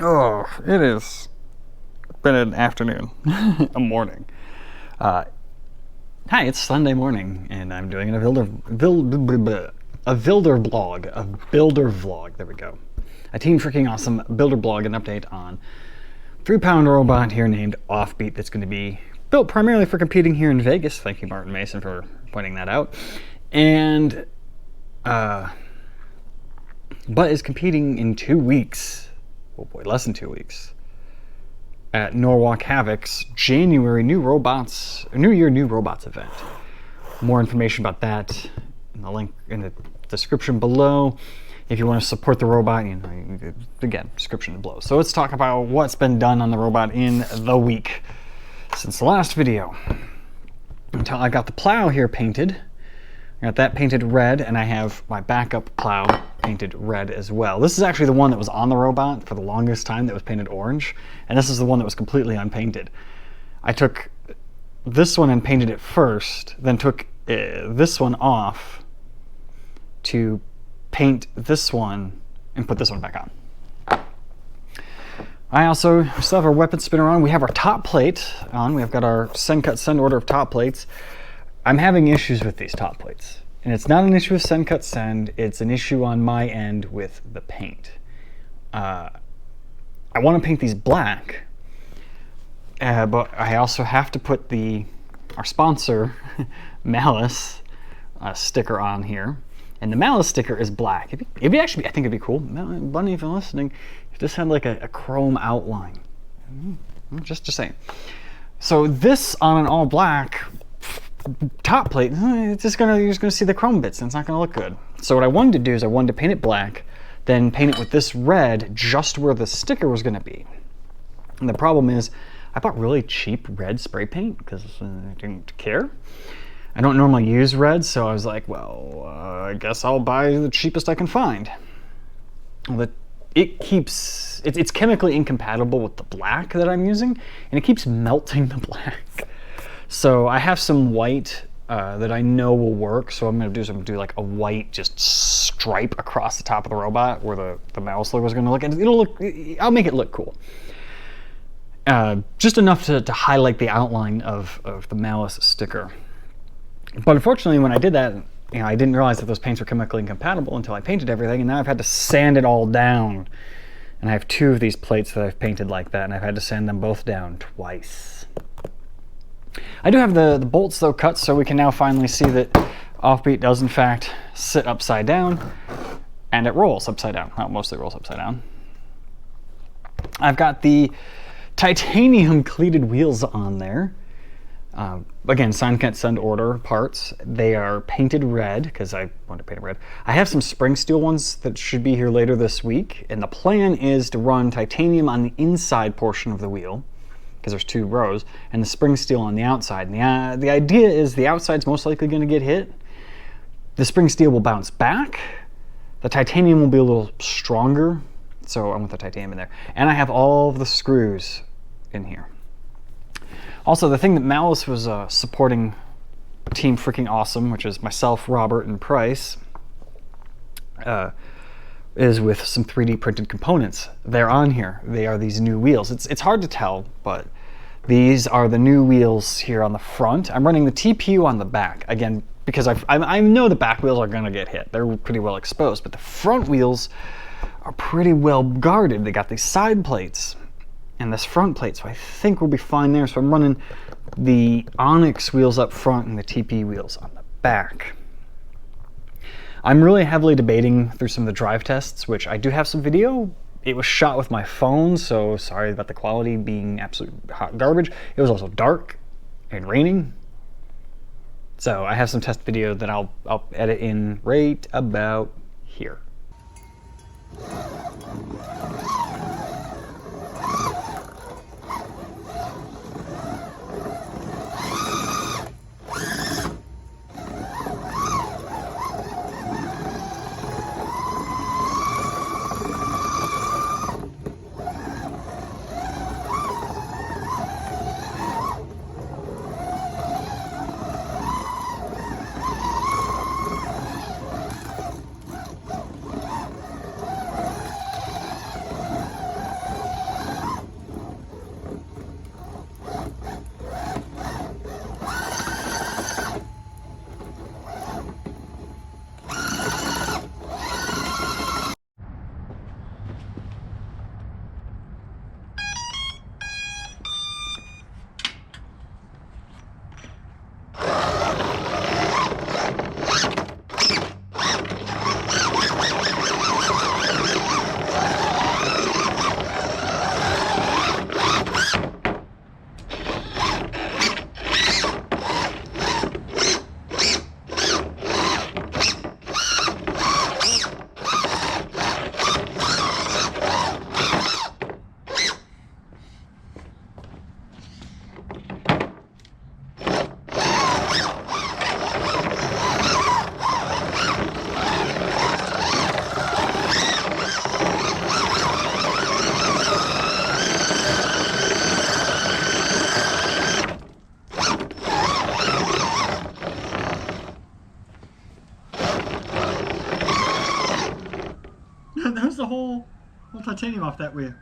Oh, it has been an afternoon, a morning. Hi, it's Sunday morning, and I'm doing a builder vlog. There we go. A Team Freaking Awesome builder blog, an update on 3-pound robot here named Offbeat that's going to be built primarily for competing here in Vegas. Thank you, Martin Mason, for pointing that out. And but is competing in 2 weeks. Oh boy, less than 2 weeks. At Norwalk Havoc's January New Year New Robots event. More information about that in the link in the description below. If you want to support the robot, again, description below. So let's talk about what's been done on the robot in the week since the last video. Until I got the plow here painted. I got that painted red, and I have my backup plow painted red as well. This is actually the one that was on the robot for the longest time that was painted orange, and this is the one that was completely unpainted. I took this one and painted it first, then took this one off to paint this one and put this one back on. I also still have our weapon spinner on. We have our top plate on. We've got our send, cut, send order of top plates. I'm having issues with these top plates. And it's not an issue with send, cut, send. It's an issue on my end with the paint. I want to paint these black, but I also have to put our sponsor, Malice, sticker on here. And the Malice sticker is black. It'd be actually, I think it'd be cool. Bunny, if you're listening, if this had like a chrome outline. Just saying. So this on an all black top plate, you're just gonna see the chrome bits and it's not gonna look good. So what I wanted to do is I wanted to paint it black, then paint it with this red just where the sticker was gonna be. And the problem is I bought really cheap red spray paint because I didn't care. I don't normally use red, so I was like, well, I guess I'll buy the cheapest I can find. It's chemically incompatible with the black that I'm using, and it keeps melting the black. So I have some white that I know will work. So I'm going to do like a white just stripe across the top of the robot where the mouse logo is going to look. And I'll make it look cool. Just enough to highlight the outline of the Malice sticker. But unfortunately, when I did that, I didn't realize that those paints were chemically incompatible until I painted everything. And now I've had to sand it all down. And I have 2 of these plates that I've painted like that, and I've had to sand them both down twice. I do have the bolts though cut, so we can now finally see that Offbeat does in fact sit upside down, and it rolls upside down. Well, mostly rolls upside down. I've got the titanium cleated wheels on there. Again, send, cut, send order parts. They are painted red because I wanted to paint it red. I have some spring steel ones that should be here later this week, and the plan is to run titanium on the inside portion of the wheel, because there's 2 rows, and the spring steel on the outside. And the idea is the outside's most likely going to get hit. The spring steel will bounce back. The titanium will be a little stronger, so I want the titanium in there. And I have all of the screws in here. Also, the thing that Malice was supporting Team Freaking Awesome, which is myself, Robert, and Price, is with some 3D printed components. They're on here. They are these new wheels. It's hard to tell, but these are the new wheels here on the front. I'm running the TPU on the back, again, because I know the back wheels are going to get hit. They're pretty well exposed, but the front wheels are pretty well guarded. They got these side plates and this front plate, so I think we'll be fine there. So I'm running the Onyx wheels up front and the TP wheels on the back. I'm really heavily debating through some of the drive tests, which I do have some video. It was shot with my phone, so sorry about the quality being absolute hot garbage. It was also dark and raining. So I have some test video that I'll edit in right about here. Pull titanium off that wheel.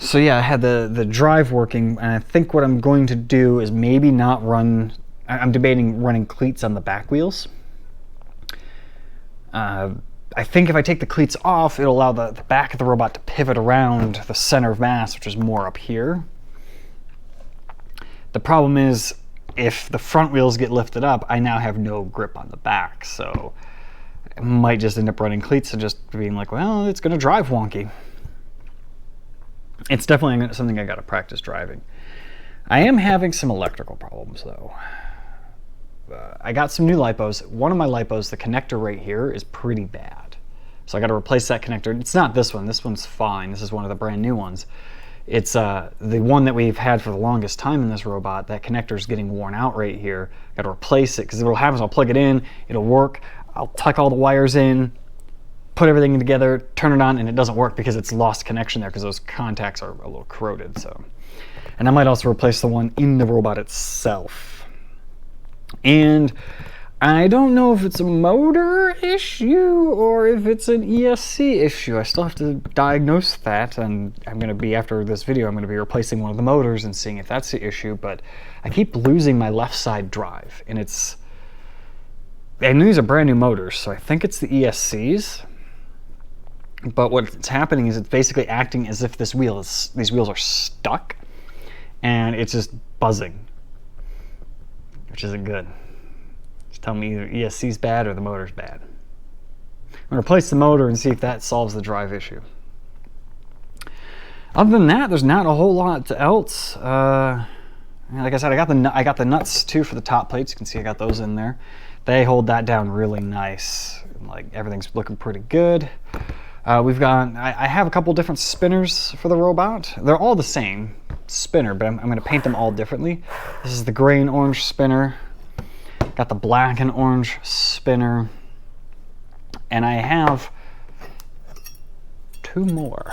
So yeah, I had the drive working, and I think what I'm going to do is maybe not run, I'm debating running cleats on the back wheels. I think if I take the cleats off, it'll allow the back of the robot to pivot around the center of mass, which is more up here. The problem is, if the front wheels get lifted up, I now have no grip on the back, so I might just end up running cleats and just being like, well, it's going to drive wonky. It's definitely something I got to practice driving. I am having some electrical problems though. I got some new lipos. One of my lipos, the connector right here, is pretty bad. So I got to replace that connector. It's not this one. This one's fine. This is one of the brand new ones. It's the one that we've had for the longest time in this robot. That connector is getting worn out right here. Got to replace it, because what'll happen is I'll plug it in, it'll work, I'll tuck all the wires in, put everything together, turn it on, and it doesn't work because it's lost connection there because those contacts are a little corroded. So, and I might also replace the one in the robot itself. And I don't know if it's a motor issue or if it's an ESC issue. I still have to diagnose that, and I'm going to be, after this video, I'm going to be replacing one of the motors and seeing if that's the issue. But I keep losing my left side drive, and these are brand new motors, so I think it's the ESCs. But what's happening is it's basically acting as if these wheels are stuck, and it's just buzzing, which isn't good. Just tell me either ESC's bad or the motor's bad. I'm gonna replace the motor and see if that solves the drive issue. Other than that, there's not a whole lot else. Like I said, I got the nuts too for the top plates. You can see I got those in there. They hold that down really nice. Like, everything's looking pretty good. I have a couple different spinners for the robot. They're all the same spinner, but I'm going to paint them all differently. This is the gray and orange spinner. Got the black and orange spinner. And I have two more.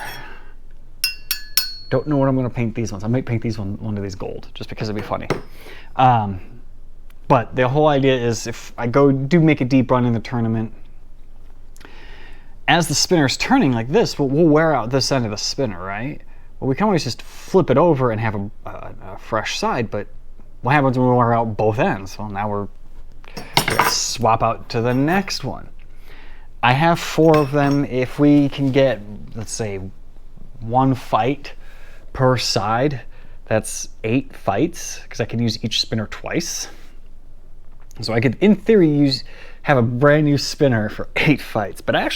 Don't know what I'm going to paint these ones. I might paint these one of these gold, just because it'd be funny. But the whole idea is, if I do make a deep run in the tournament, as the spinner's turning like this, we'll wear out this end of the spinner, right? Well, we can always just flip it over and have a fresh side, but what happens when we wear out both ends? Well, now we're going to swap out to the next one. I have 4 of them. If we can get, let's say, 1 fight per side, that's 8 fights, because I can use each spinner twice. So I could, in theory, have a brand new spinner for 8 fights. But I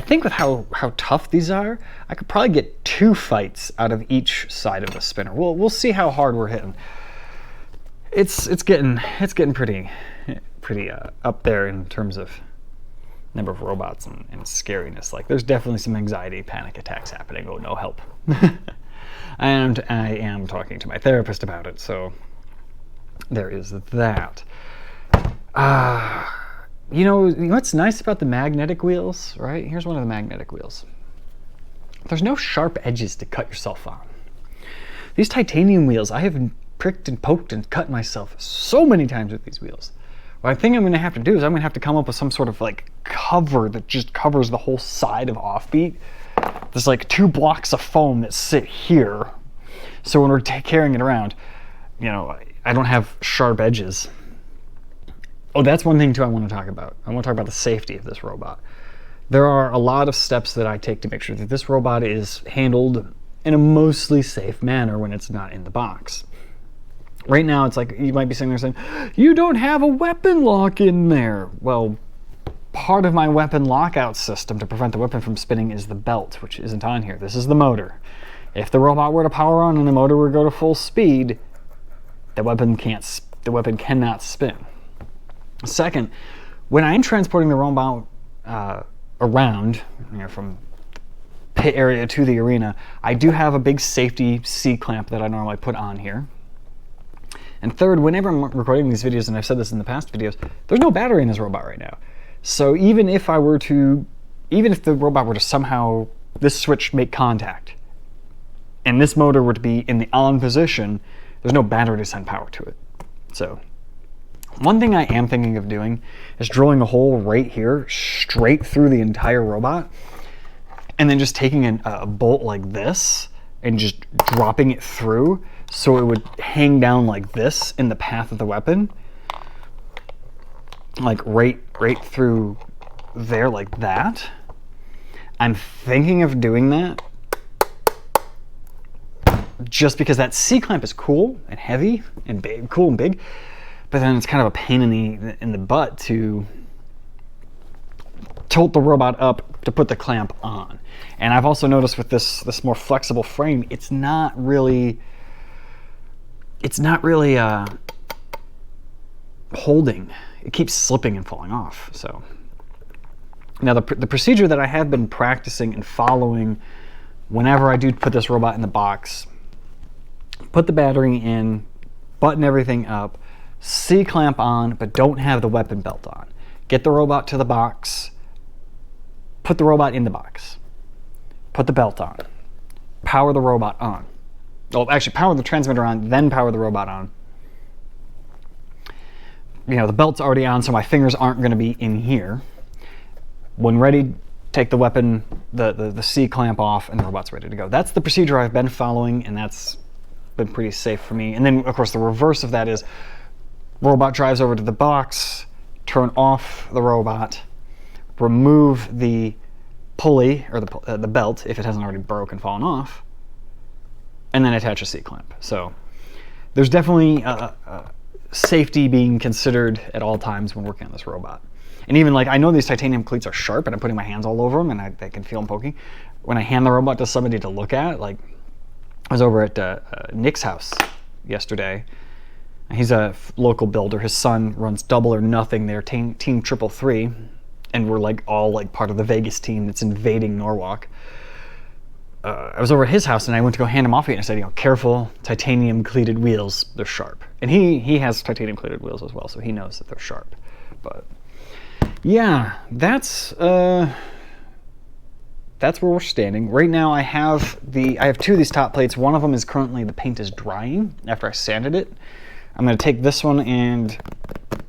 think with how tough these are, I could probably get 2 fights out of each side of the spinner. We'll see how hard we're hitting. It's getting pretty up there in terms of number of robots and scariness. Like, there's definitely some anxiety, panic attacks happening. Oh, no help. And I am talking to my therapist about it, so there is that. You know what's nice about the magnetic wheels, right? Here's one of the magnetic wheels. There's no sharp edges to cut yourself on. These titanium wheels, I have pricked and poked and cut myself so many times with these wheels. What I think I'm going to have to do is I'm going to have to come up with some sort of like cover that just covers the whole side of Offbeat. There's like 2 blocks of foam that sit here. So when we're carrying it around, you know, I don't have sharp edges. Oh, that's one thing too I want to talk about. I want to talk about the safety of this robot. There are a lot of steps that I take to make sure that this robot is handled in a mostly safe manner when it's not in the box. Right now, it's like you might be sitting there saying, you don't have a weapon lock in there. Well, part of my weapon lockout system to prevent the weapon from spinning is the belt, which isn't on here. This is the motor. If the robot were to power on and the motor were to go to full speed, the weapon cannot spin. Second, when I'm transporting the robot around, you know, from pit area to the arena, I do have a big safety C-clamp that I normally put on here. And third, whenever I'm recording these videos, and I've said this in the past videos, there's no battery in this robot right now. So even if the robot were to somehow, this switch make contact, and this motor were to be in the on position, there's no battery to send power to it. So one thing I am thinking of doing is drilling a hole right here, straight through the entire robot, and then just taking a bolt like this and just dropping it through so it would hang down like this in the path of the weapon. Like right through there like that. I'm thinking of doing that just because that C-clamp is cool and heavy and big, cool and big, but then it's kind of a pain in the butt to tilt the robot up to put the clamp on. And I've also noticed with this more flexible frame, it's not really holding. It keeps slipping and falling off. So now the procedure that I have been practicing and following whenever I do put this robot in the box, put the battery in, button everything up, C-clamp on, but don't have the weapon belt on. Get the robot to the box, put the robot in the box, put the belt on, power the robot on. Well, actually power the transmitter on, then power the robot on. You know, the belt's already on, so my fingers aren't going to be in here. When ready, take the weapon, the C-clamp off, and the robot's ready to go. That's the procedure I've been following, and that's been pretty safe for me. And then, of course, the reverse of that is robot drives over to the box, turn off the robot, remove the pulley, or the belt, if it hasn't already broken and fallen off, and then attach a C-clamp. So there's definitely safety being considered at all times when working on this robot. And even like, I know these titanium cleats are sharp and I'm putting my hands all over them and I can feel them poking. When I hand the robot to somebody to look at, like I was over at Nick's house yesterday. He's a local builder. His son runs Double or Nothing there, team 333. And we're like all like part of the Vegas team that's invading Norwalk. I was over at his house and I went to go hand him off and I said, you know, careful, titanium cleated wheels, they're sharp. And he has titanium cleated wheels as well, so he knows that they're sharp. But yeah, that's where we're standing. Right now I have 2 of these top plates. One of them is currently, the paint is drying after I sanded it. I'm gonna take this one and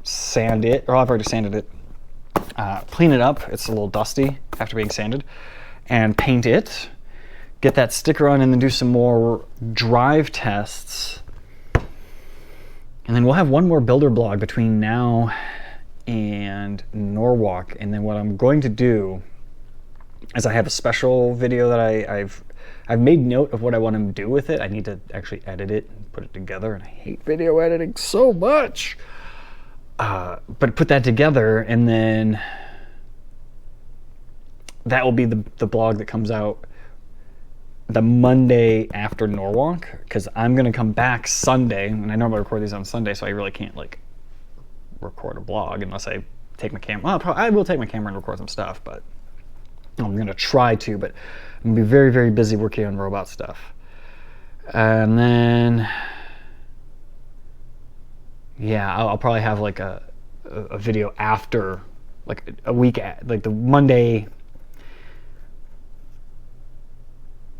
sand it, or I've already sanded it, clean it up, it's a little dusty after being sanded, and paint it. Get that sticker on and then do some more drive tests. And then we'll have one more builder blog between now and Norwalk. And then what I'm going to do is I have a special video that I've made note of what I want to do with it. I need to actually edit it and put it together. And I hate video editing so much. But put that together and then that will be the blog that comes out the Monday after Norwalk, because I'm going to come back Sunday, and I normally record these on Sunday, so I really can't like record a blog unless I take my camera. Well, I will take my camera and record some stuff, but I'm going to try to, but I'm going to be very, very busy working on robot stuff. And then, yeah, I'll probably have like a video after, like a week, like the Monday,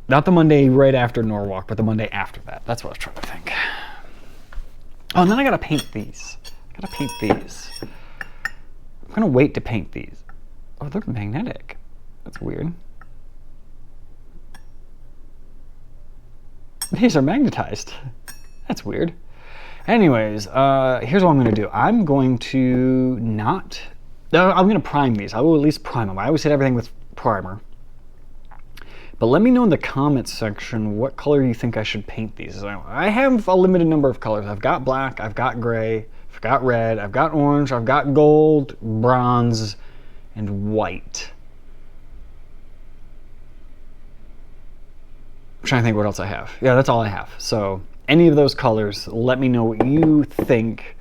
not the Monday right after Norwalk, but the Monday after that. That's what I was trying to think. Oh, and then I gotta paint these. I'm gonna wait to paint these. Oh, they're magnetic. That's weird. These are magnetized. That's weird. Anyways, here's what I'm gonna do. I'm going to not, I'm gonna prime these. I will at least prime them. I always hit everything with primer. But let me know in the comments section what color you think I should paint these. I have a limited number of colors. I've got black, I've got gray, I've got red, I've got orange, I've got gold, bronze, and white. I'm trying to think what else I have. Yeah, that's all I have. So any of those colors, let me know what you think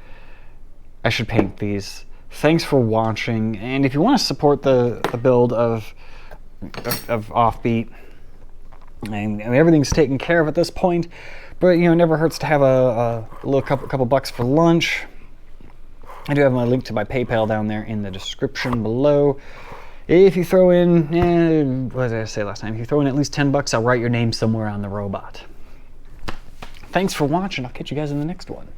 I should paint these. Thanks for watching, and if you want to support the build of Offbeat, and everything's taken care of at this point, but you know, it never hurts to have a little couple bucks for lunch. I do have my link to my PayPal down there in the description below. If you throw in, what did I say last time? If you throw in at least 10 bucks, I'll write your name somewhere on the robot. Thanks for watching. I'll catch you guys in the next one.